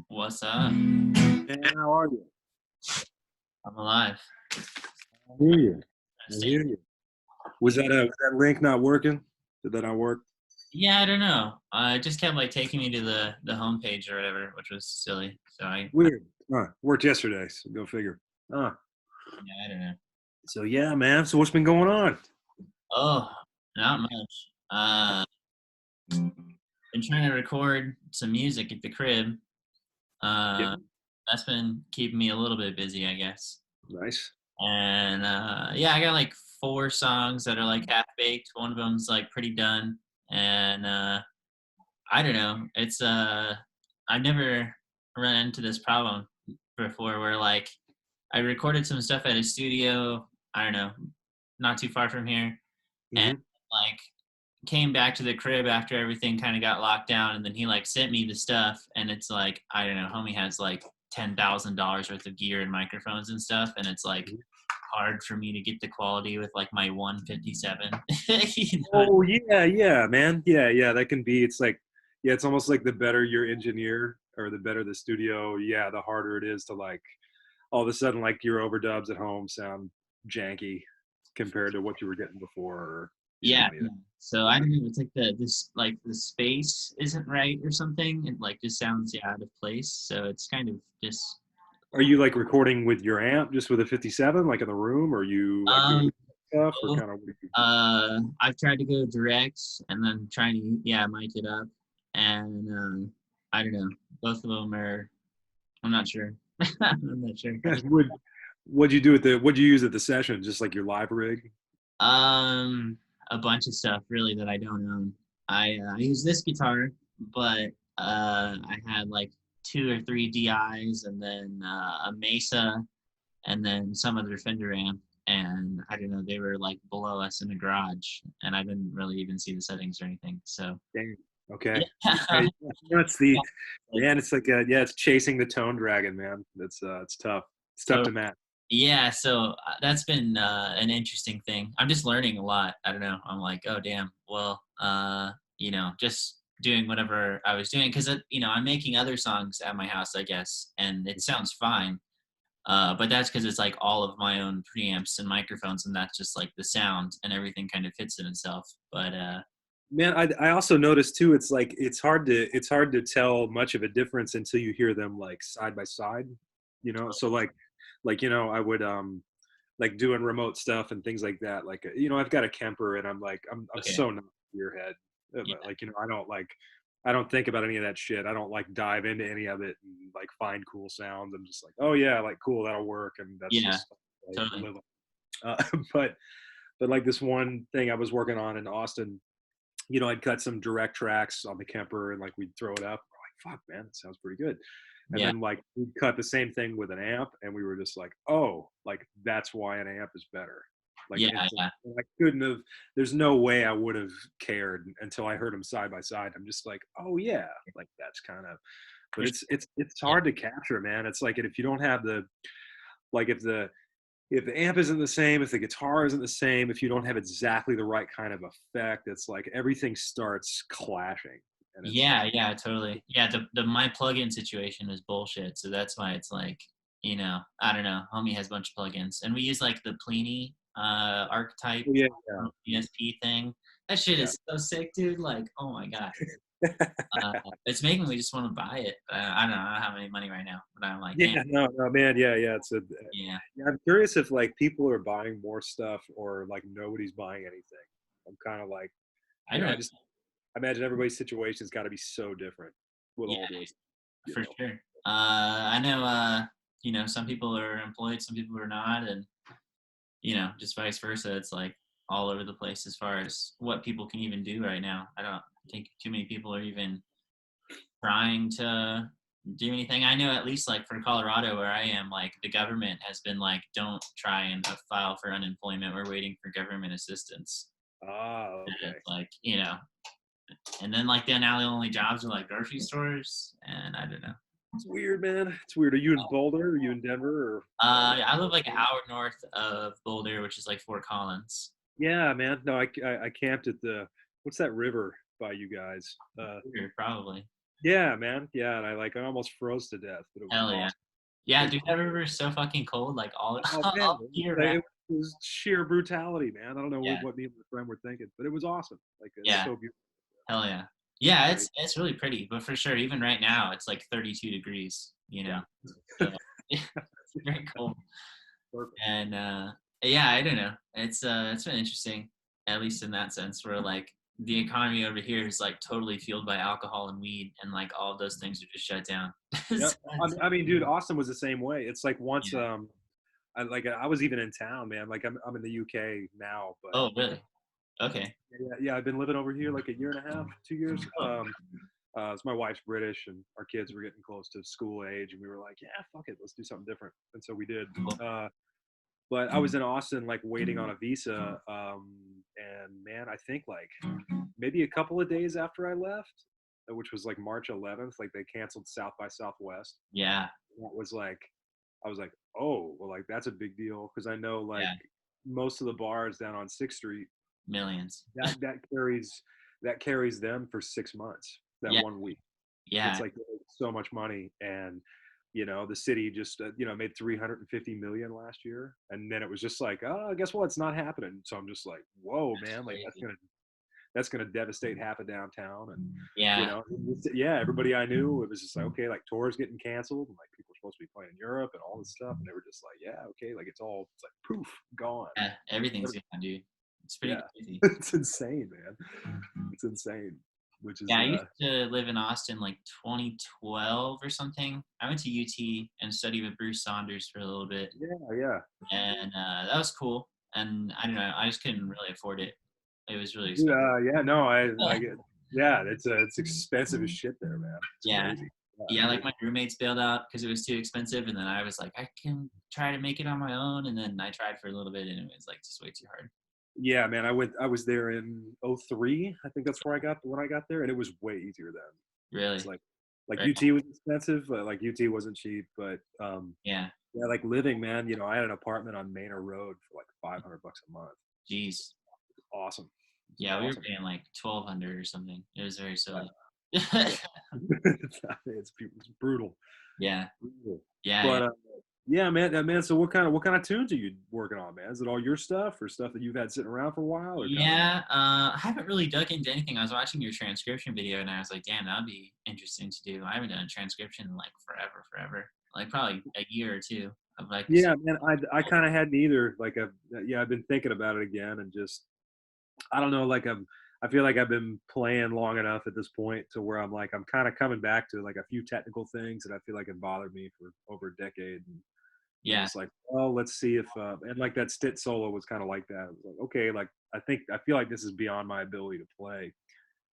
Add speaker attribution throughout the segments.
Speaker 1: What's up?
Speaker 2: Man, how are you?
Speaker 1: I'm alive.
Speaker 2: I hear you. I hear you. Was that link not working? Did that not work?
Speaker 1: Yeah, I don't know. It just kept like taking me to the homepage or whatever, which was silly. So
Speaker 2: Weird. Worked yesterday, so go figure.
Speaker 1: Yeah, I don't know.
Speaker 2: So yeah, man. So what's been going on?
Speaker 1: Oh, not much. Been trying to record some music at the crib.
Speaker 2: Yeah,
Speaker 1: That's been keeping me a little bit busy, I guess.
Speaker 2: nice.
Speaker 1: And yeah, I got like 4 songs that are like half baked. One of them's like pretty done, and I don't know. It's I've never run into this problem before where like I recorded some stuff at a studio, I don't know, not too far from here, and
Speaker 2: Hmm.
Speaker 1: like came back to the crib after everything kind of got locked down, and then he like sent me the stuff, and it's like I don't know, homie has like $10,000 worth of gear and microphones and stuff, and it's like hard for me to get the quality with like my 157. You know?
Speaker 2: Oh yeah, yeah, man. Yeah, yeah. That can be. It's like, yeah, it's almost like the better your engineer or the better the studio. Yeah, the harder it is to like all of a sudden like your overdubs at home sound janky compared to what you were getting before. Or yeah,
Speaker 1: Yeah,
Speaker 2: yeah.
Speaker 1: yeah. So I don't know. It's like this like the space isn't right or something. It like just sounds out of place. So it's kind of just
Speaker 2: Are you like recording with your amp, just with a 57, like in the room, or are you like doing
Speaker 1: um
Speaker 2: stuff, or
Speaker 1: both.
Speaker 2: kind of? What do you?
Speaker 1: I've tried to go direct and then trying to mic it up, and I don't know. Both of them are. I'm not sure. I'm not sure.
Speaker 2: What'd you do at the? What'd you use at the session? Just like your live rig?
Speaker 1: Um, a bunch of stuff really that I don't own. I use this guitar, but I had like 2 or 3 DIs and then a Mesa and then some other Fender amp. And I don't know, they were like below us in the garage, and I didn't really even see the settings or anything. So
Speaker 2: Dang. Okay.
Speaker 1: yeah,
Speaker 2: Okay. That's the
Speaker 1: like,
Speaker 2: man. It's like yeah, it's chasing the tone dragon, man. It's tough. It's tough
Speaker 1: so
Speaker 2: to match.
Speaker 1: yeah, so that's been an interesting thing. I'm just learning a lot. I don't know. I'm like, oh damn. Well, just doing whatever I was doing because I'm making other songs at my house, I guess, and it sounds fine. But that's because it's like all of my own preamps and microphones, and that's just like the sound and everything kind of fits in itself. But
Speaker 2: Man, I also noticed too. It's like it's hard to tell much of a difference until you hear them like side by side. So I would like doing remote stuff and things like that. Like I've got a Kemper and I'm
Speaker 1: okay,
Speaker 2: so not your head.
Speaker 1: yeah,
Speaker 2: But, like I don't think about any of that shit. I don't like dive into any of it and like find cool sounds. I'm just like, oh yeah, like cool, that'll work, and that's
Speaker 1: yeah,
Speaker 2: just like
Speaker 1: totally,
Speaker 2: live. But like this one thing I was working on in Austin, I'd cut some direct tracks on the Kemper and like we'd throw it up. We're like, fuck, man, it sounds pretty good. And
Speaker 1: yeah,
Speaker 2: then like we'd cut the same thing with an amp, and we were just like, oh, like that's why an amp is better. Like
Speaker 1: yeah,
Speaker 2: instantly,
Speaker 1: yeah,
Speaker 2: I couldn't have. There's no way I would have cared until I heard them side by side. I'm just like, oh yeah, like that's kind of.
Speaker 1: for
Speaker 2: But it's
Speaker 1: sure.
Speaker 2: hard to capture, man. It's like if you don't have the like if the amp isn't the same, if the guitar isn't the same, if you don't have exactly the right kind of effect, it's like everything starts clashing. And it's
Speaker 1: Yeah, yeah, totally. Yeah, the my plugin situation is bullshit. So that's why it's like, I don't know. Homie has a bunch of plugins, and we use like the Pliny archetype
Speaker 2: yeah,
Speaker 1: ESP thing. That shit
Speaker 2: yeah,
Speaker 1: is so sick, dude. Like, oh my god,
Speaker 2: yeah.
Speaker 1: it's making me just want to buy it. I don't know. I don't have any money right now, but I'm like, damn,
Speaker 2: Yeah, no, no, man, yeah, yeah.
Speaker 1: yeah.
Speaker 2: Yeah, I'm curious if like people are buying more stuff or like nobody's buying anything. I'm kind of like,
Speaker 1: I don't know.
Speaker 2: I just imagine everybody's situation's got to be so different with
Speaker 1: Yeah,
Speaker 2: all this, you
Speaker 1: for
Speaker 2: know.
Speaker 1: sure. I know. some people are employed, some people are not, and just vice versa. It's like all over the place as far as what people can even do right now. I don't think too many people are even trying to do anything. I know at least like for Colorado where I am, like the government has been like, don't try and file for unemployment. We're waiting for government assistance.
Speaker 2: Ah,
Speaker 1: And
Speaker 2: okay.
Speaker 1: it's like, and then like now the only jobs are like grocery stores, and I don't know.
Speaker 2: It's weird, man. It's weird. Are you in Boulder? Are you in Denver? Or
Speaker 1: I live like an hour north of Boulder, which is like Fort Collins.
Speaker 2: yeah, man. No, I camped at the what's that river by you guys?
Speaker 1: Weird, probably.
Speaker 2: Yeah, man. Yeah, and I almost froze to death, but it was
Speaker 1: Hell yeah.
Speaker 2: awesome. It
Speaker 1: Yeah,
Speaker 2: was
Speaker 1: dude, that river is so fucking cold, like all
Speaker 2: oh man,
Speaker 1: all year round.
Speaker 2: it was sheer brutality, man. I don't know
Speaker 1: Yeah,
Speaker 2: what me and my friend were thinking, but it was awesome. Like it was
Speaker 1: yeah,
Speaker 2: so beautiful.
Speaker 1: hell yeah. Yeah,
Speaker 2: Right?
Speaker 1: it's really pretty, but for sure, even right now, it's like 32 degrees,
Speaker 2: Yeah.
Speaker 1: So it's very cold.
Speaker 2: Perfect.
Speaker 1: And yeah, I don't know. It's been interesting, at least in that sense, where like the economy over here is like totally fueled by alcohol and weed, and like all of those things are just shut down.
Speaker 2: Yep.
Speaker 1: So it's
Speaker 2: I mean, dude, Austin was the same way. It's like once
Speaker 1: yeah.
Speaker 2: I was even in town, man. Like I'm in the UK now, but
Speaker 1: Oh, really? Okay.
Speaker 2: yeah, I've been living over here like a year and a half, 2 years.
Speaker 1: Oh,
Speaker 2: So my wife's British, and our kids were getting close to school age, and we were like, yeah, fuck it, let's do something different, and so we did.
Speaker 1: cool.
Speaker 2: But I was in Austin, like waiting on a visa, and man, I think like maybe a couple of days after I left, which was like March 11th, like they canceled South by Southwest.
Speaker 1: Yeah,
Speaker 2: That was like, I was like, oh, well, like that's a big deal because I know like
Speaker 1: yeah,
Speaker 2: most of the bars down on Sixth Street
Speaker 1: millions.
Speaker 2: that carries them for 6 months. That
Speaker 1: Yeah,
Speaker 2: 1 week, it's
Speaker 1: yeah,
Speaker 2: like so much money, and the city just made 350 million last year, and then it was just like, oh, guess what? It's not happening. So I'm just like, whoa,
Speaker 1: that's
Speaker 2: man, like that's
Speaker 1: crazy.
Speaker 2: gonna that's gonna devastate half of downtown, and
Speaker 1: Yeah,
Speaker 2: yeah, everybody I knew, it was just like, okay, like tours getting canceled, and like people were supposed to be playing in Europe and all this stuff, and they were just like, yeah, okay, like it's like poof, gone.
Speaker 1: yeah, everything's gone, dude. It's pretty
Speaker 2: Yeah,
Speaker 1: crazy.
Speaker 2: it's insane, man. It's insane, which is
Speaker 1: Yeah, I used to live in Austin like 2012 or something. I went to UT and studied with Bruce Saunders for a little bit,
Speaker 2: yeah, yeah.
Speaker 1: and that was cool. And I don't know, I just couldn't really afford it. It was really
Speaker 2: Dude,
Speaker 1: expensive.
Speaker 2: yeah, no, I get, yeah, it's expensive as shit there, man. It's
Speaker 1: Yeah,
Speaker 2: crazy. Yeah,
Speaker 1: yeah, like my roommates bailed out because it was too expensive, and then I was like, I can try to make it on my own, and then I tried for a little bit, and it was like just way too hard.
Speaker 2: yeah, man. I was there in '03. I think that's where I got when I got there, and it was way easier then. It's
Speaker 1: Really,
Speaker 2: like
Speaker 1: right?
Speaker 2: UT was expensive, like UT wasn't cheap, but
Speaker 1: Yeah.
Speaker 2: yeah, like living, man. I had an apartment on Manor Road for like $500 a month.
Speaker 1: Jeez.
Speaker 2: Awesome. It's
Speaker 1: Yeah, we were
Speaker 2: awesome.
Speaker 1: paying like 1,200 or something. It was very
Speaker 2: Yeah,
Speaker 1: silly.
Speaker 2: yeah. It's brutal.
Speaker 1: Yeah,
Speaker 2: Brutal.
Speaker 1: yeah, yeah.
Speaker 2: But yeah, man, man. So what kind of tunes are you working on, man? Is it all your stuff or stuff that you've had sitting around for a while, or kind of?
Speaker 1: Yeah, I haven't really dug into anything. I was watching your transcription video and I was like, damn, that'd be interesting to do. I haven't done a transcription in like forever. Like probably a year or two of like
Speaker 2: Yeah, man. I kind of hadn't either. Like, yeah, I've been thinking about it again, and just I don't know. Like, I feel like I've been playing long enough at this point to where I'm kind of coming back to like a few technical things that I feel like have bothered me for over a decade, and I'm
Speaker 1: yeah.
Speaker 2: just like, well, let's see if and like that Stit solo was kind of like that. It was like, okay, like I feel like this is beyond my ability to play,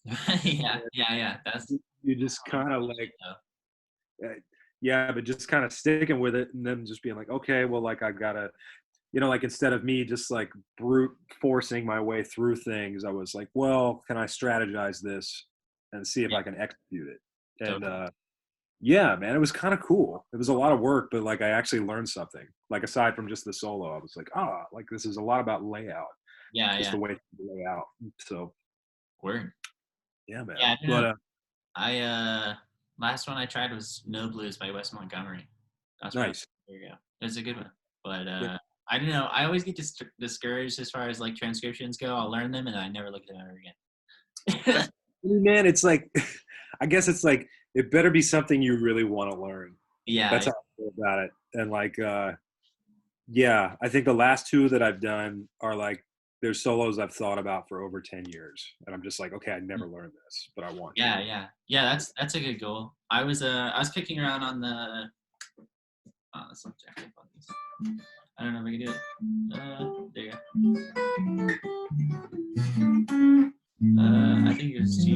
Speaker 2: and
Speaker 1: Yeah. That's
Speaker 2: you just kind of like uh, yeah, but just kind of sticking with it, and then just being like, okay, well, like I gotta, like instead of me just like brute forcing my way through things, I was like, well, can I strategize this and see if
Speaker 1: yeah,
Speaker 2: I can execute it? And
Speaker 1: totally.
Speaker 2: yeah, man, it was kind of cool. It was a lot of work, but like I actually learned something. Like aside from just the solo, I was like, like this is a lot about layout, just
Speaker 1: Yeah.
Speaker 2: the way to lay out. So
Speaker 1: Word.
Speaker 2: yeah,
Speaker 1: Yeah,
Speaker 2: man.
Speaker 1: I don't know.
Speaker 2: But
Speaker 1: I last one I tried was No Blues by Wes Montgomery. That's probably
Speaker 2: nice.
Speaker 1: there you go. It's a good one. But
Speaker 2: Yeah.
Speaker 1: I don't know. I always get discouraged as far as like transcriptions go. I'll learn them and I never look at them ever again.
Speaker 2: Man, it's like, I guess it's like it better be something you really want to learn.
Speaker 1: Yeah,
Speaker 2: That's how I feel about it. And like, yeah, I think the last two that I've done are like there's solos I've thought about for over 10 years, and I'm just like, okay, I never learned this, but I want to.
Speaker 1: yeah. That's a good goal. I was kicking around on the Oh, that's not exactly about this. I don't know if I can do it. There you go. I think it was G.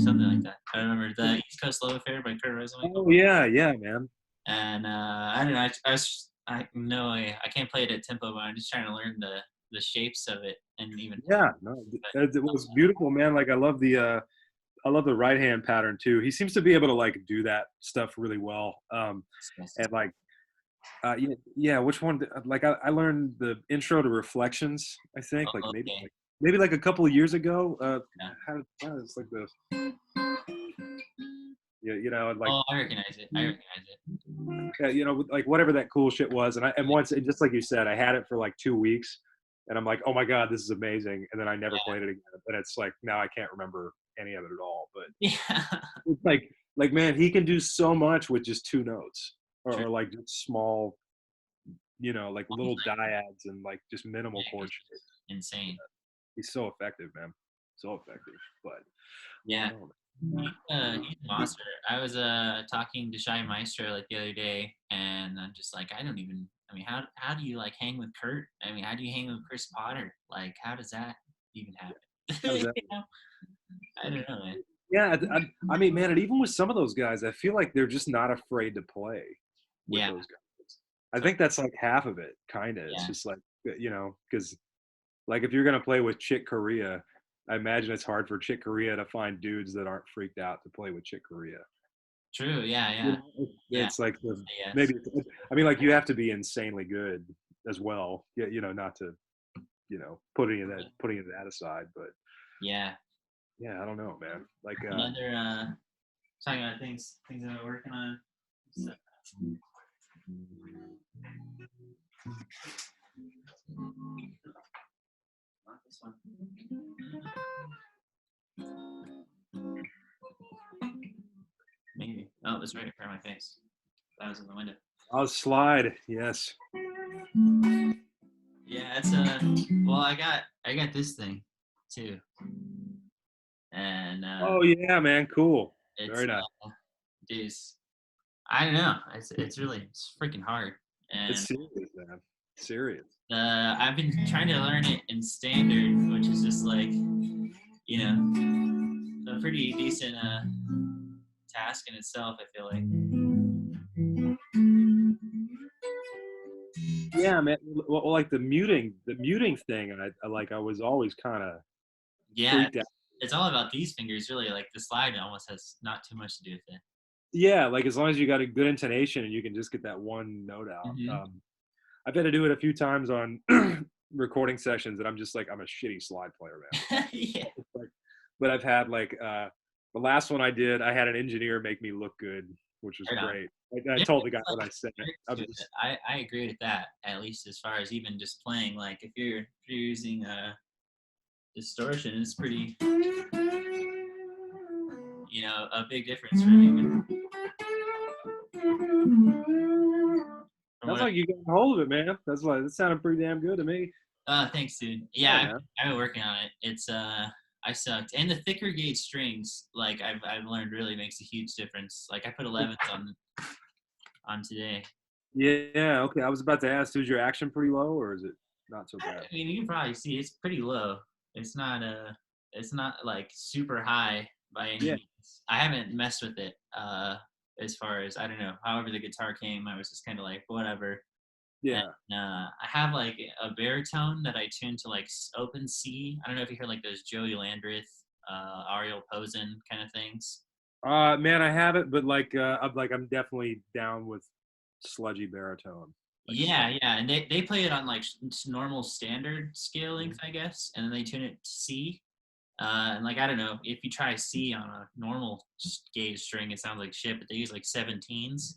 Speaker 1: Something like that. I remember the East Coast Love Affair by Kurt Russell.
Speaker 2: Oh yeah, yeah, man.
Speaker 1: And I don't know. I know I can't play it at tempo, but I'm just trying to learn the shapes of it and even.
Speaker 2: Yeah, no, it was beautiful, man. Like I love the right hand pattern too. He seems to be able to like do that stuff really well. And like yeah, yeah. Which one? Like I learned the intro to Reflections. I think like
Speaker 1: Oh, okay.
Speaker 2: maybe like a couple of years ago.
Speaker 1: Yeah.
Speaker 2: How it's like the yeah, you know, like
Speaker 1: Oh, I recognize it. I recognize it.
Speaker 2: you know, like whatever that cool shit was. And once, and just like you said, I had it for like 2 weeks, and I'm like, oh my god, this is amazing. And then I never played it again. And it's like now I can't remember any of it at all. But
Speaker 1: Yeah.
Speaker 2: it's like man, he can do so much with just two notes,
Speaker 1: True.
Speaker 2: or like just small, you know, like little
Speaker 1: Like,
Speaker 2: dyads and like just minimal
Speaker 1: yeah,
Speaker 2: chord
Speaker 1: it's
Speaker 2: shapes.
Speaker 1: insane.
Speaker 2: He's so effective, man. So effective. But
Speaker 1: Yeah.
Speaker 2: oh,
Speaker 1: He's a monster. I was talking to Shy Maestro like the other day, and I'm just like, I don't even. I mean, how do you like hang with Kurt? I mean, how do you hang with Chris Potter? Like, how does that even happen?
Speaker 2: how does that?
Speaker 1: You know? I don't know, man.
Speaker 2: Yeah, I mean, man, and even with some of those guys, I feel like they're just not afraid to play with
Speaker 1: Yeah.
Speaker 2: those guys. I
Speaker 1: So,
Speaker 2: think that's like half of it, kind of. It's
Speaker 1: yeah.
Speaker 2: just like, you know, because like if you're gonna play with Chick Corea, I imagine it's hard for Chick Corea to find dudes that aren't freaked out to play with Chick Corea.
Speaker 1: True. Yeah.
Speaker 2: You
Speaker 1: Yeah.
Speaker 2: know,
Speaker 1: Yeah.
Speaker 2: it's like
Speaker 1: Yes.
Speaker 2: maybe. I mean, like you have to be insanely good as well. Yeah, you know, not to putting that aside, but
Speaker 1: Yeah.
Speaker 2: yeah, I don't know, man. Like,
Speaker 1: Another talking about things that I'm working on. So, not this one. Maybe. Oh, it was right in front of my face. That was in the window.
Speaker 2: I'll slide. Yes.
Speaker 1: Yeah, it's well, I got this thing too, and
Speaker 2: Oh yeah, man. Cool.
Speaker 1: it's
Speaker 2: Very nice.
Speaker 1: geez, I don't know. It's freaking hard,
Speaker 2: It's
Speaker 1: and
Speaker 2: serious, man. Serious.
Speaker 1: I've been trying to learn it in standard, which is just like you know a pretty decent task in itself. I feel like.
Speaker 2: Yeah, man. Well, like the muting thing, I like. I was always kind of
Speaker 1: Yeah,
Speaker 2: freaked out.
Speaker 1: it's all about these fingers, really. Like the slide almost has not too much to do with it.
Speaker 2: Yeah, like as long as you got a good intonation and you can just get that one note out.
Speaker 1: Hmm.
Speaker 2: I've had to do it a few times on recording sessions, and I'm just like, I'm a shitty slide player, man.
Speaker 1: Yeah.
Speaker 2: Like, but I've had like the last one I did, I had an engineer make me look good, which was
Speaker 1: Right on.
Speaker 2: great. Like, I
Speaker 1: Yeah,
Speaker 2: told the guy when I said it. I was just,
Speaker 1: I agree with that. At least as far as even just playing, like if you're using distortion, it's pretty, a big difference for me. From
Speaker 2: sounds
Speaker 1: what
Speaker 2: like you got a hold of it, man. That's like that sounded pretty damn good to me.
Speaker 1: thanks, dude.
Speaker 2: Yeah,
Speaker 1: Yeah,
Speaker 2: man.
Speaker 1: I've been working on it. It's I sucked, and the thicker gauge strings, like I've learned, really makes a huge difference. Like I put 11s on today.
Speaker 2: Yeah, okay. I was about to ask, is your action pretty low or is it not so
Speaker 1: I
Speaker 2: bad?
Speaker 1: mean, you can probably see it's pretty low. It's not like super high by any
Speaker 2: Yeah,
Speaker 1: means. I haven't messed with it. As far as I don't know. However, the guitar came, I was just kind of like whatever. And
Speaker 2: yeah.
Speaker 1: I have like a baritone that I tune to like open C. I don't know if you hear like those Joey Landreth, Ariel Posen kind of things.
Speaker 2: Man, I have it, but I'm definitely down with sludgy baritone. Like
Speaker 1: Yeah,
Speaker 2: sludgy.
Speaker 1: yeah, and they play it on like normal standard scale
Speaker 2: Mhm.
Speaker 1: length, I guess, and then they tune it to C. And like I don't know, if you try C on a normal gauge string, it sounds like shit. But they use like 17s,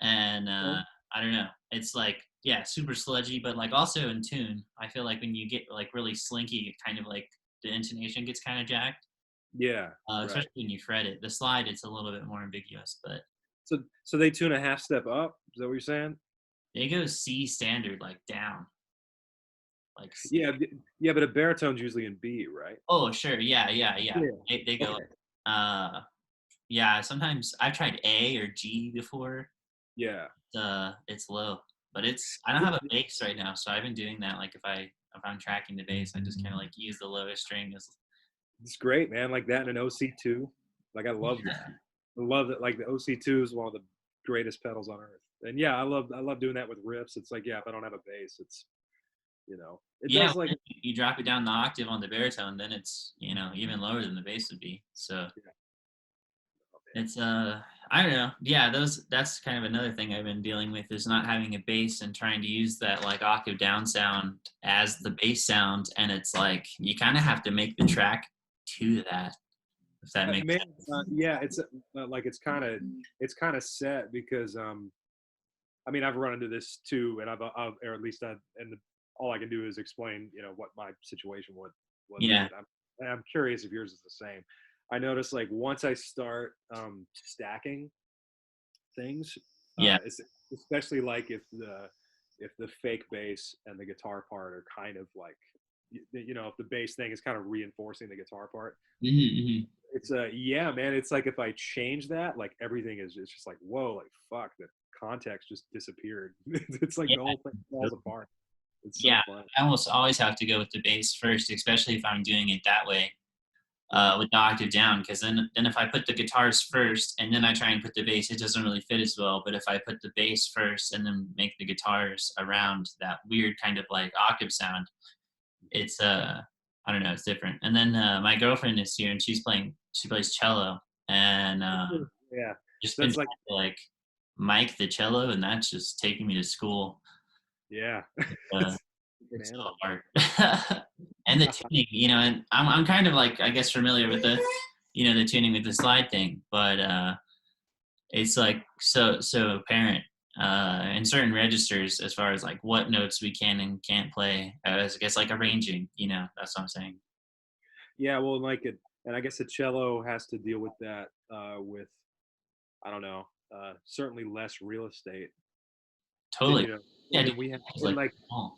Speaker 1: and
Speaker 2: Okay.
Speaker 1: I don't know. It's like yeah, super sludgy, but like also in tune. I feel like when you get like really slinky, it kind of like the intonation gets kind of jacked,
Speaker 2: Yeah, right.
Speaker 1: especially when you fret it. The slide, it's a little bit more ambiguous, but
Speaker 2: So they tune a half step up. Is that what you're saying?
Speaker 1: they go C standard like down. like
Speaker 2: Yeah, yeah, but a baritone's usually in B, right?
Speaker 1: oh, sure, yeah, yeah, yeah.
Speaker 2: Yeah.
Speaker 1: They go,
Speaker 2: Okay.
Speaker 1: uh yeah, sometimes I've tried A or G before.
Speaker 2: Yeah.
Speaker 1: It's low, but it's I don't
Speaker 2: Yeah,
Speaker 1: have a bass right now, so I've been doing that, like, if I'm tracking the bass, I just kinda, like, use the lowest string as
Speaker 2: it's great, man. Like that and an OC2. Like I love that. I love that. Like the OC2 is one of the greatest pedals on earth. And yeah, I love doing that with riffs. It's like, yeah, if I don't have a bass, it's it
Speaker 1: Yeah,
Speaker 2: does like
Speaker 1: when you drop it down the octave on the baritone, then it's, even lower than the bass would be, so
Speaker 2: yeah, oh, man.
Speaker 1: it's, I don't know. Yeah, that's kind of another thing I've been dealing with is not having a bass and trying to use that, like, octave down sound as the bass sound, and it's like, you kinda have to make the track to that, if that makes
Speaker 2: Man,
Speaker 1: sense.
Speaker 2: yeah, it's like it's kind of set because I mean I've run into this too, and I've or at least all I can do is explain what my situation would be,
Speaker 1: Yeah,
Speaker 2: and I'm curious if yours is the same. I notice like once I start stacking things,
Speaker 1: yeah,
Speaker 2: especially like if the fake bass and the guitar part are kind of like if the bass thing is kind of reinforcing the guitar part.
Speaker 1: mhm, mhm.
Speaker 2: It's yeah, man. It's like if I change that, like everything is it's just like whoa, like fuck, the context just disappeared. It's like
Speaker 1: Yeah,
Speaker 2: the whole thing falls apart. It's so
Speaker 1: yeah,
Speaker 2: fun.
Speaker 1: I almost always have to go with the bass first, especially if I'm doing it that way,
Speaker 2: Hmm.
Speaker 1: with the octave down, because then if I put the guitars first and then I try and put the bass, it doesn't really fit as well. But if I put the bass first and then make the guitars around that weird kind of like octave sound, it's I don't know, it's different. And then my girlfriend is here and she plays cello and
Speaker 2: Yeah,
Speaker 1: just been
Speaker 2: that's like
Speaker 1: trying to like mic the cello, and that's just taking me to school.
Speaker 2: yeah,
Speaker 1: Uh,
Speaker 2: it's
Speaker 1: it's so
Speaker 2: mandolin.
Speaker 1: hard. And the tuning, and I'm kind of like I guess familiar with the tuning with the slide thing, but it's like so apparent in certain registers as far as like what notes we can and can't play. As I guess like arranging, that's what I'm saying.
Speaker 2: Yeah, well, like it, and I guess the cello has to deal with that with I don't know, certainly less real estate than
Speaker 1: Totally. Yeah, dude,
Speaker 2: than we have,
Speaker 1: it's
Speaker 2: and
Speaker 1: like
Speaker 2: like
Speaker 1: oh,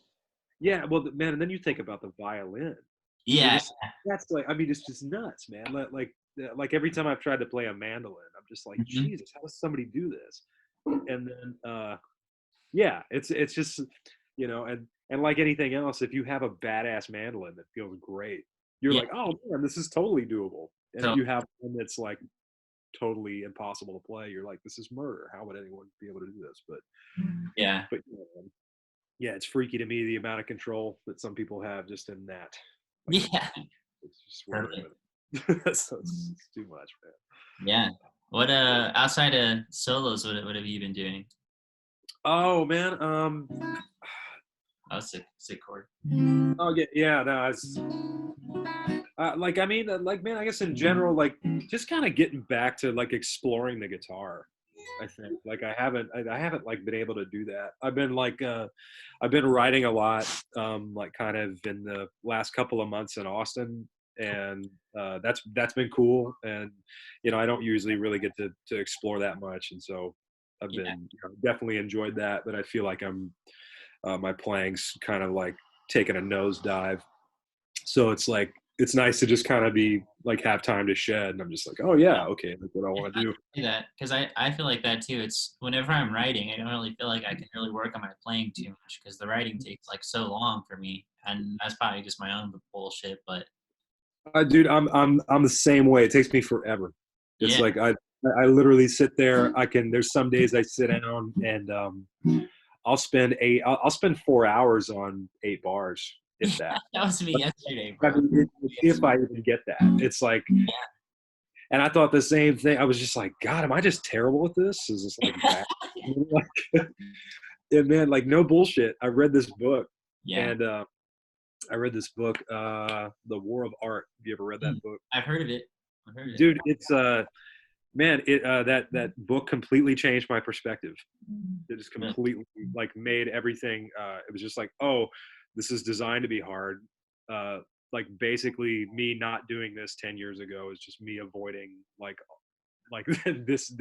Speaker 2: yeah, well, man, and then you think about the violin. You're
Speaker 1: yeah,
Speaker 2: just that's like I mean, it's just nuts, man. Like every time I've tried to play a mandolin, I'm just like,
Speaker 1: mhm,
Speaker 2: Jesus, how does somebody do this? And then yeah, it's just and like anything else, if you have a badass mandolin that feels great, you're
Speaker 1: yeah,
Speaker 2: like, oh man, this is totally doable. And if
Speaker 1: so
Speaker 2: you have one that's like totally impossible to play, you're like, this is murder. How would anyone be able to do this?
Speaker 1: yeah,
Speaker 2: But yeah, it's freaky to me the amount of control that some people have just in that. Like
Speaker 1: yeah,
Speaker 2: it's just working
Speaker 1: totally,
Speaker 2: with it. So it's too much, man.
Speaker 1: yeah. What outside of solos, what have you been doing?
Speaker 2: Oh man,
Speaker 1: Oh, sick chord.
Speaker 2: oh yeah, yeah, no, it's like I mean, like man, I guess in general, like just kind of getting back to like exploring the guitar. I think like I haven't like been able to do that. I've been writing a lot, like kind of in the last couple of months in Austin, and that's been cool. And I don't usually really get to explore that much, and so I've
Speaker 1: Yeah,
Speaker 2: been definitely enjoyed that. But I feel like my playing's kind of like taking a nosedive, so it's like it's nice to just kind of be like have time to shed, and I'm just like, oh yeah, okay, that's what I
Speaker 1: it's
Speaker 2: want to
Speaker 1: funny
Speaker 2: do.
Speaker 1: you say that because I feel like that too. It's whenever I'm writing, I don't really feel like I can really work on my playing too much because the writing takes like so long for me, and that's probably just my own bullshit. But
Speaker 2: Dude, I'm the same way. It takes me forever. It's
Speaker 1: yeah,
Speaker 2: like I literally sit there. There's some days I sit down and I'll spend 4 hours on 8 bars, if that.
Speaker 1: that was me yesterday,
Speaker 2: I
Speaker 1: bro.
Speaker 2: mean, if I even get that, it's like, and I thought the same thing. I was just like, God, am I just terrible at this? Is this like bad? Like, and man, like no bullshit. I read this book,
Speaker 1: Yeah,
Speaker 2: and I read this book, The War of Art. Have you ever read that
Speaker 1: mm,
Speaker 2: book?
Speaker 1: I've heard of it. I've heard of it.
Speaker 2: Dude, it's man, that book completely changed my perspective. It just
Speaker 1: Really?
Speaker 2: completely like made everything. It was just like, oh, this is designed to be hard. Like basically, me not doing this 10 years ago is just me avoiding like this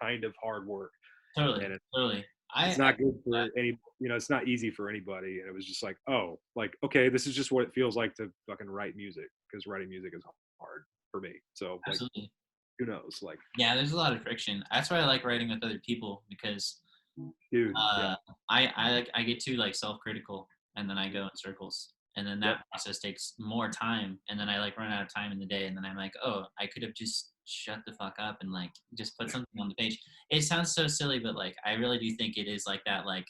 Speaker 2: kind of hard work.
Speaker 1: Totally,
Speaker 2: And
Speaker 1: totally. I,
Speaker 2: it's
Speaker 1: I
Speaker 2: not good for any, it's not easy for anybody. And it was just like, oh, like, okay, this is just what it feels like to fucking write music, because writing music is hard for me. So like,
Speaker 1: absolutely.
Speaker 2: who knows? Like,
Speaker 1: Yeah, there's a lot of friction. That's why I like writing with other people because
Speaker 2: dude, yeah,
Speaker 1: uh, I get too like self-critical, and then I go in circles, and then
Speaker 2: yep,
Speaker 1: that process takes more time, and then I like run out of time in the day, and then I'm like, oh, I could have just shut the fuck up and like just put something on the page. It sounds so silly, but like I really do think it is like that. Like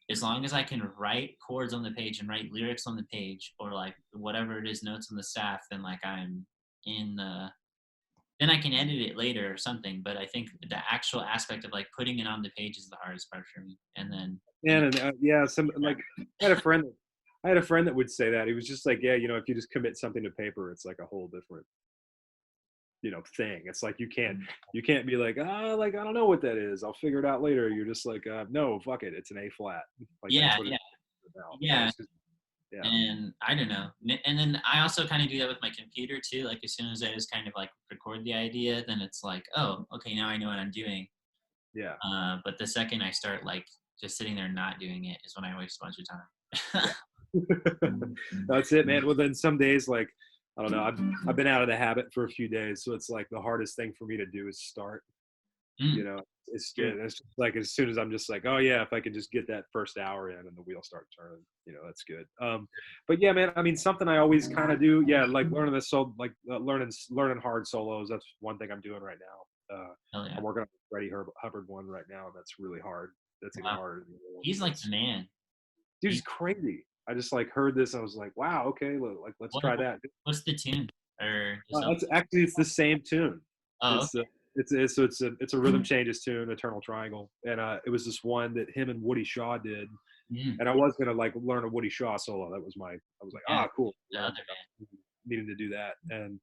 Speaker 1: as long as I can write chords on the page and write lyrics on the page, or like whatever it is, notes on the staff, then like I'm in the then I can edit it later or something. But I think the actual aspect of like putting it on the page is the hardest part for me. And then
Speaker 2: and yeah, some like I had a friend. I had a friend that would say that. He was just like, yeah, if you just commit something to paper, it's like a whole different, thing. It's like you can't be like, like I don't know what that is. I'll figure it out later. You're just like, no, fuck it. It's an A flat. Like that's
Speaker 1: yeah,
Speaker 2: what
Speaker 1: yeah,
Speaker 2: it's about. And
Speaker 1: yeah.
Speaker 2: it's just yeah,
Speaker 1: And I don't know. And then I also kind of do that with my computer too. Like as soon as I just kind of like record the idea, then it's like, oh, okay, now I know what I'm doing.
Speaker 2: yeah,
Speaker 1: But the second I start like just sitting there not doing it is when I waste a bunch of time.
Speaker 2: yeah. That's it, man. Well, then some days, like, I don't know. I've been out of the habit for a few days, so it's like the hardest thing for me to do is start.
Speaker 1: Mm,
Speaker 2: You know,
Speaker 1: true.
Speaker 2: it's just like as soon as I'm just like, oh yeah, if I could just get that first hour in and the wheels start turning, that's good. But yeah, man. I mean, something I always kind of do, yeah, like learning like learning hard solos. That's one thing I'm doing right now.
Speaker 1: Hell yeah.
Speaker 2: I'm working on the Freddie Hubbard one right now, and that's really hard. That's even
Speaker 1: Wow.
Speaker 2: harder than the other one.
Speaker 1: He's like the man.
Speaker 2: Dude,
Speaker 1: He,
Speaker 2: he's crazy. I just like heard this. I was like, wow, okay, like let's
Speaker 1: what,
Speaker 2: try that.
Speaker 1: what's the tune? Or just
Speaker 2: That's actually it's the same tune.
Speaker 1: oh,
Speaker 2: It's
Speaker 1: okay.
Speaker 2: the it's a rhythm changes tune, Eternal Triangle, and it was this one that him and Woody Shaw did,
Speaker 1: Mm,
Speaker 2: and I was gonna like learn a Woody Shaw solo. That was I was like,
Speaker 1: yeah,
Speaker 2: cool,
Speaker 1: the other
Speaker 2: needing to do that, and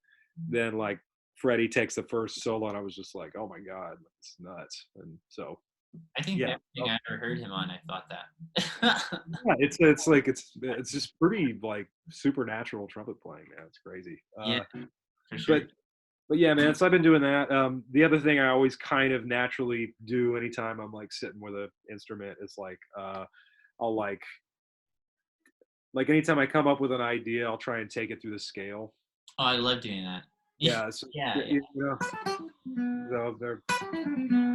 Speaker 2: then like Freddie takes the first solo, and I was just like, oh my god, it's nuts, and so
Speaker 1: I think
Speaker 2: yeah,
Speaker 1: everything I ever heard him on, I thought that.
Speaker 2: yeah, it's like it's just pretty like supernatural trumpet playing, man. It's crazy.
Speaker 1: Yeah, for sure.
Speaker 2: But yeah, man. So I've been doing that. The other thing I always kind of naturally do anytime I'm like sitting with an instrument is like I'll like anytime I come up with an idea, I'll try and take it through the scale.
Speaker 1: Oh, I love doing that.
Speaker 2: Yeah, so,
Speaker 1: Yeah, yeah.
Speaker 2: so they're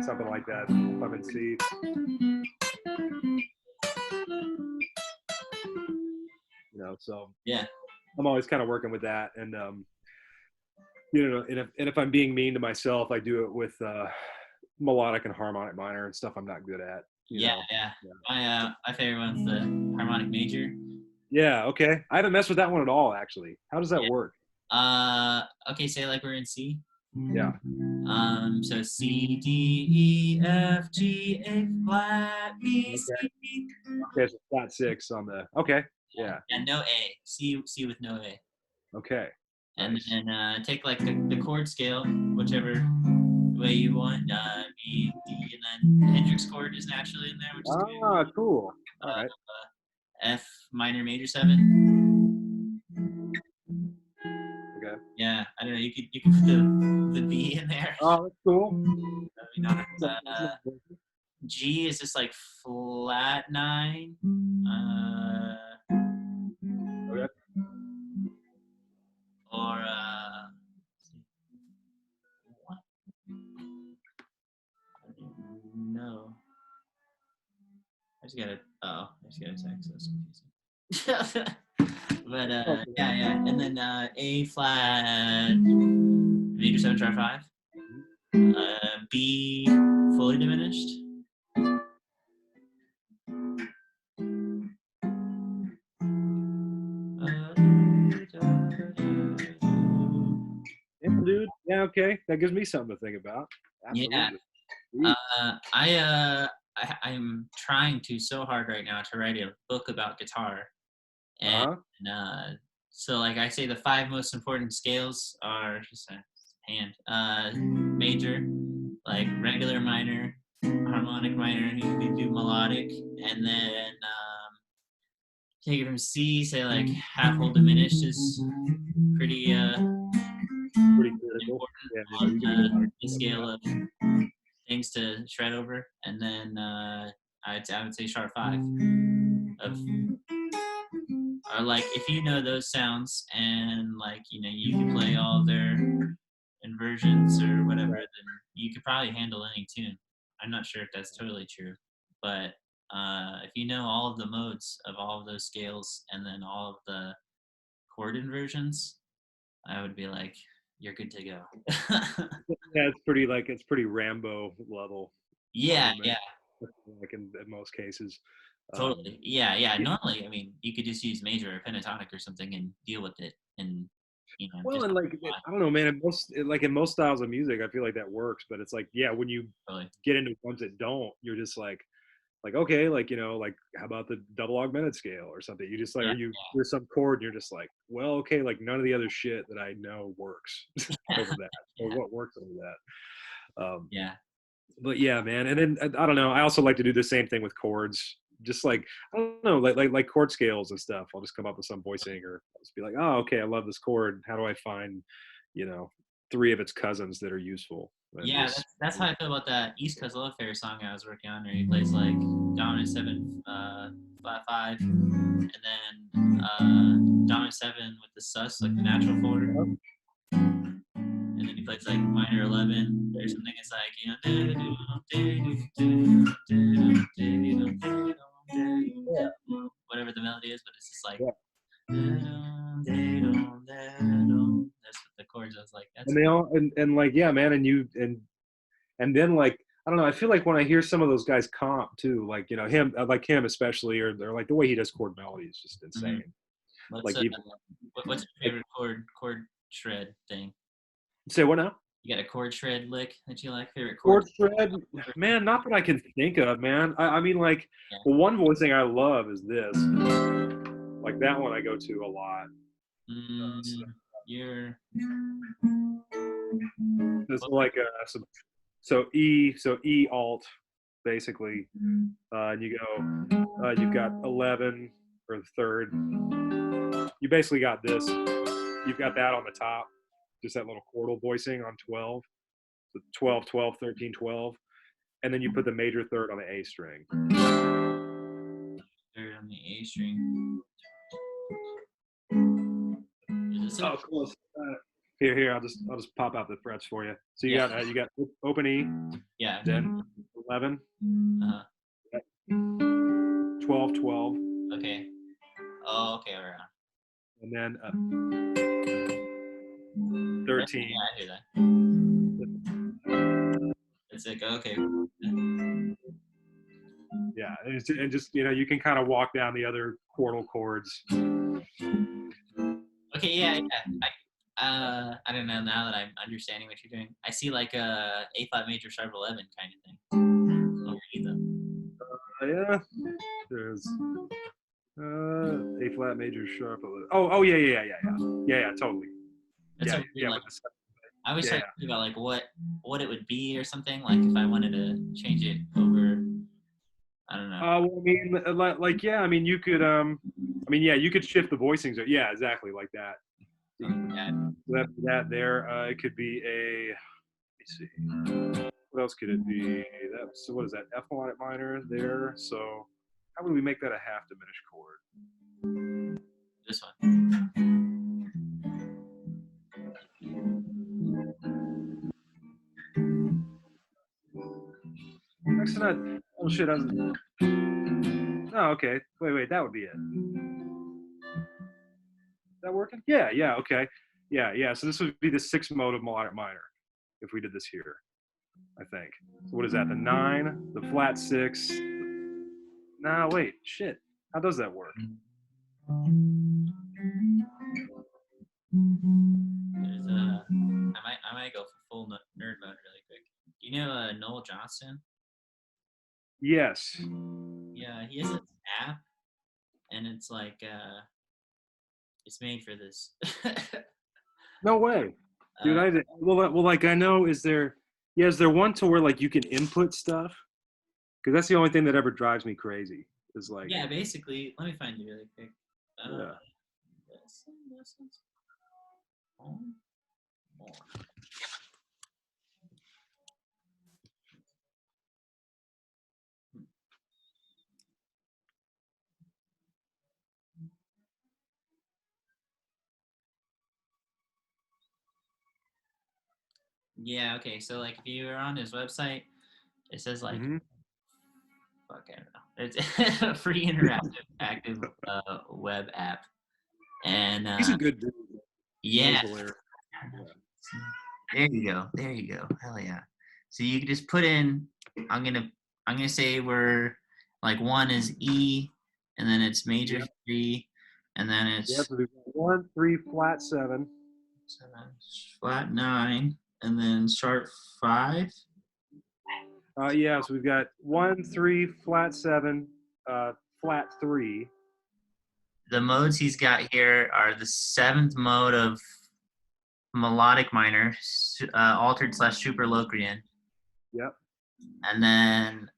Speaker 2: something like that. I'm in C. So
Speaker 1: Yeah.
Speaker 2: I'm always kind of working with that, and and if I'm being mean to myself, I do it with melodic and harmonic minor and stuff I'm not good at.
Speaker 1: Yeah, yeah.
Speaker 2: Yeah.
Speaker 1: My favorite one's the harmonic major.
Speaker 2: Yeah, okay. I haven't messed with that one at all, actually. How does that
Speaker 1: Yeah.
Speaker 2: work?
Speaker 1: Okay, say like we're in C.
Speaker 2: Yeah.
Speaker 1: So C D E F G A flat B C.
Speaker 2: Okay. Okay, so flat six on the. Okay. Yeah.
Speaker 1: Yeah, no A. C with no A.
Speaker 2: Okay.
Speaker 1: And
Speaker 2: Nice.
Speaker 1: then take like the chord scale, whichever way you want. B, D, and then the Hendrix chord is naturally in there, which is good.
Speaker 2: Ah, cool. All right.
Speaker 1: F minor major 7.
Speaker 2: Okay.
Speaker 1: Yeah, I don't know. You could put the B in there.
Speaker 2: Oh, that's cool.
Speaker 1: G is just like flat 9.
Speaker 2: Okay.
Speaker 1: Or what? I don't even know. I just got a text. That's confusing. But yeah, yeah. And then A flat major 7 sharp 5. B fully diminished.
Speaker 2: Yeah, dude. Yeah, okay. That gives me something to think about.
Speaker 1: Yeah.
Speaker 2: Absolutely. Sweet.
Speaker 1: I'm trying to so hard right now to write a book about guitar, and
Speaker 2: Uh-huh.
Speaker 1: so like I say the 5 most important scales are just a hand, major, like regular minor, harmonic minor. You can do melodic, and then take it from C. Say like half whole diminished is pretty
Speaker 2: Pretty critical. Yeah, yeah. You
Speaker 1: important
Speaker 2: can do a lot
Speaker 1: on
Speaker 2: of
Speaker 1: the
Speaker 2: stuff with
Speaker 1: scale
Speaker 2: that.
Speaker 1: of things to shred over, and then I would say sharp 5 of, or like if you know those sounds and like you can play all their inversions or whatever, then you could probably handle any tune. I'm not sure if that's totally true, but if you know all of the modes of all of those scales and then all of the chord inversions, I would be like, you're good to go.
Speaker 2: Yeah, it's pretty Rambo level
Speaker 1: Yeah,
Speaker 2: automation,
Speaker 1: yeah,
Speaker 2: like in most cases.
Speaker 1: totally. Yeah, yeah.
Speaker 2: Yeah.
Speaker 1: Normally, I mean, you could just use major or pentatonic or something and deal with it, and
Speaker 2: Well,
Speaker 1: just
Speaker 2: and like I don't know, man. In most styles of music, I feel like that works. But it's like, yeah, when you
Speaker 1: totally.
Speaker 2: get into ones that don't, you're just like okay, like like how about the double augmented scale or something? You just like,
Speaker 1: Yeah,
Speaker 2: or you there's some chord, and you're just like, well, okay, like none of the other shit that I know works over that. So
Speaker 1: yeah,
Speaker 2: what works over that?
Speaker 1: yeah.
Speaker 2: But yeah, man. And then I don't know. I also like to do the same thing with chords. Just like I don't know, like chord scales and stuff. I'll just come up with some voicing, or I'll just be like, oh, okay, I love this chord. How do I find, you know, three of its cousins that are useful? And
Speaker 1: Yeah,
Speaker 2: just
Speaker 1: that's how I feel about that East Coast Love Affair song I was working on, where he plays like dominant 7, flat 5, and then dominant 7 with the sus, like the natural 4, and then he plays like minor 11 or something. It's like whatever the melody is, but it's just like
Speaker 2: yeah.
Speaker 1: that's what the chords. I was like, that's
Speaker 2: And they all and like yeah, man. And then like I don't know. I feel like when I hear some of those guys comp too, like him, like him especially, or they're like the way he does chord melody is just
Speaker 1: mm-hmm.
Speaker 2: insane.
Speaker 1: What's
Speaker 2: Like even
Speaker 1: what's your
Speaker 2: like
Speaker 1: favorite chord shred thing?
Speaker 2: say what now?
Speaker 1: You got a chord shred lick that you like? Favorite chord?
Speaker 2: Chord shred, man. Not that I can think of, man. I mean, like,
Speaker 1: Yeah.
Speaker 2: well, one voicing I love is this. Like that one I go to a lot. So
Speaker 1: You're.
Speaker 2: it's like so E alt basically, and you go, you've got 11 for the third. You basically got this. You've got that on the top, just that little chordal voicing on 12. So 12, 12, 13, 12. And then you put the major third on the A string.
Speaker 1: Third on the A string.
Speaker 2: Oh, close. Here, I'll just pop out the frets for you. So
Speaker 1: Yeah.
Speaker 2: you got open E,
Speaker 1: Yeah.
Speaker 2: then 11,
Speaker 1: Uh-huh.
Speaker 2: 12, 12,
Speaker 1: Okay. Oh, okay. All right.
Speaker 2: and then
Speaker 1: Yeah,
Speaker 2: 13.
Speaker 1: I hear that. It's like okay.
Speaker 2: Yeah, and just you can kind of walk down the other chordal chords.
Speaker 1: Okay. Yeah. Yeah. I don't know. Now that I'm understanding what you're doing, I see like a A flat major sharp 11 kind of thing. Underneath them.
Speaker 2: Yeah, there's A flat major sharp. Oh yeah, totally.
Speaker 1: That's
Speaker 2: Yeah,
Speaker 1: a weird
Speaker 2: yeah,
Speaker 1: like.
Speaker 2: with the
Speaker 1: I was
Speaker 2: yeah,
Speaker 1: trying
Speaker 2: yeah.
Speaker 1: to think about like what it would be or something, like if I wanted to change it over. I don't know.
Speaker 2: Well, I mean, yeah, I mean, you could, I mean, yeah, you could shift the voicings. Yeah, exactly, like that.
Speaker 1: Yeah.
Speaker 2: That there, it could be a. Let me see. What else could it be? So what is that? F minor there. So how would we make that a half diminished chord?
Speaker 1: This one.
Speaker 2: Actually, not. Oh shit! Oh, okay. Wait. That would be it. Is that working? Yeah. Okay. Yeah. So this would be the sixth mode of melodic minor if we did this here. I think. So what is that? The 9, the flat 6. Nah, wait. Shit. How does that work?
Speaker 1: There's I might go for full nerd mode really quick. You know Noel Johnston?
Speaker 2: Yes.
Speaker 1: Yeah, he has an app, and it's like it's made for this.
Speaker 2: No way, dude.
Speaker 1: uh,
Speaker 2: Well, like I know. Is there? Yeah, is there one to where like you can input stuff? Because that's the only thing that ever drives me crazy. Is like,
Speaker 1: yeah, basically, let me find you really quick.
Speaker 2: yeah.
Speaker 1: Lessons on more. Yeah. Okay. So like, if you are on his website, it says like,
Speaker 2: Hmm.
Speaker 1: fuck, I don't know. It's a free interactive active web app, and
Speaker 2: He's a good dude. That was
Speaker 1: yeah.
Speaker 2: hilarious. Yeah.
Speaker 1: There you go. There you go. Hell yeah. So you can just put in. I'm gonna. I'm gonna say we're like one is E, and then it's major
Speaker 2: Yep.
Speaker 1: 3, and then
Speaker 2: Yep.
Speaker 1: it's
Speaker 2: So we've got 1, 3, flat 7.
Speaker 1: 7, flat 9, and then sharp 5.
Speaker 2: Yeah. So we've got 1, 3, flat 7, flat 3.
Speaker 1: The modes he's got here are the 7th mode of melodic minor, altered slash super Locrian,
Speaker 2: Yep.
Speaker 1: and then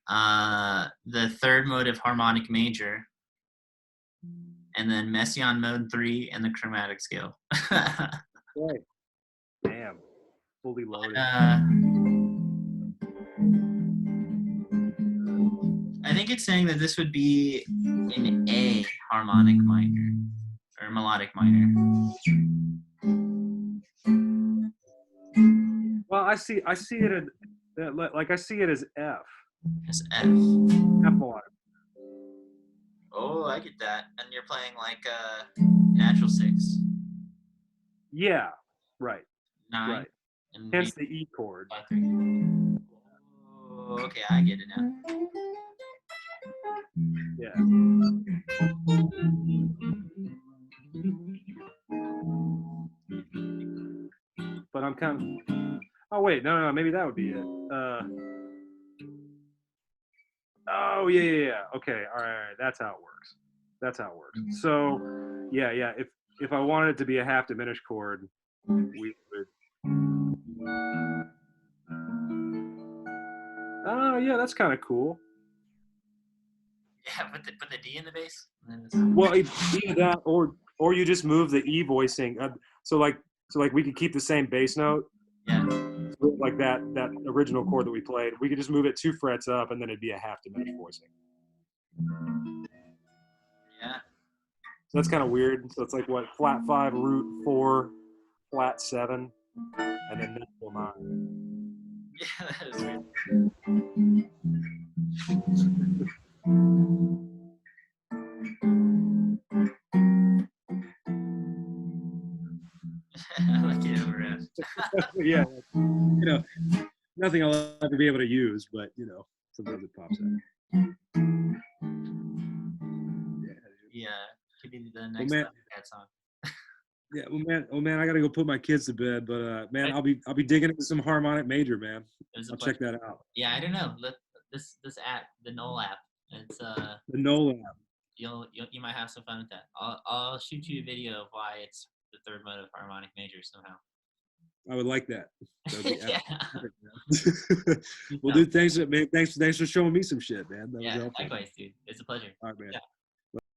Speaker 1: the 3rd mode of harmonic major, and then Messiaen mode 3, and the chromatic scale.
Speaker 2: Right. Damn. Fully loaded.
Speaker 1: I think it's saying that this would be an A harmonic minor or melodic minor.
Speaker 2: Well, I see it as like I see it as F.
Speaker 1: It's F.
Speaker 2: F melodic.
Speaker 1: Oh, I get that. And you're playing like natural 6,
Speaker 2: Yeah. Right.
Speaker 1: 9,
Speaker 2: Right.
Speaker 1: and
Speaker 2: Hence the E chord.
Speaker 1: 3. Oh, okay, I get it now.
Speaker 2: Yeah. But I'm kind of. Oh wait, no, maybe that would be it. Oh yeah. Okay, all right. That's how it works. That's how it works. So, yeah. If I wanted it to be a half diminished chord, we would. Oh yeah, that's kind of cool.
Speaker 1: Yeah, put the D in the bass.
Speaker 2: Well, either that or you just move the E voicing. So like we could keep the same bass note,
Speaker 1: Yeah.
Speaker 2: like that original chord that we played. We could just move it 2 frets up, and then it'd be a half diminished voicing.
Speaker 1: Yeah.
Speaker 2: So that's kind of weird. So it's like what, flat 5, root 4, flat 7, and then natural 9.
Speaker 1: Yeah, that is weird. I like it over F.
Speaker 2: Yeah, nothing I'll ever be able to use, but sometimes it pops up.
Speaker 1: Yeah, could be the
Speaker 2: Well,
Speaker 1: next
Speaker 2: man,
Speaker 1: cat song.
Speaker 2: yeah, well, man, I gotta go put my kids to bed, but man, I'll be digging into some harmonic major, man.
Speaker 1: It was a
Speaker 2: I'll
Speaker 1: pleasure.
Speaker 2: check that out.
Speaker 1: Yeah, I don't know. This app, the Knoll app. It's
Speaker 2: The Nolan app.
Speaker 1: you might have some fun with that. I'll shoot you a video of why it's the 3rd mode of harmonic major somehow.
Speaker 2: I would like that. That would be
Speaker 1: Yeah.
Speaker 2: Well, dude, thanks, man. Thanks for showing me some shit, man. That was
Speaker 1: Yeah,
Speaker 2: helpful.
Speaker 1: likewise, dude. It's a pleasure.
Speaker 2: All right, man.
Speaker 1: Yeah.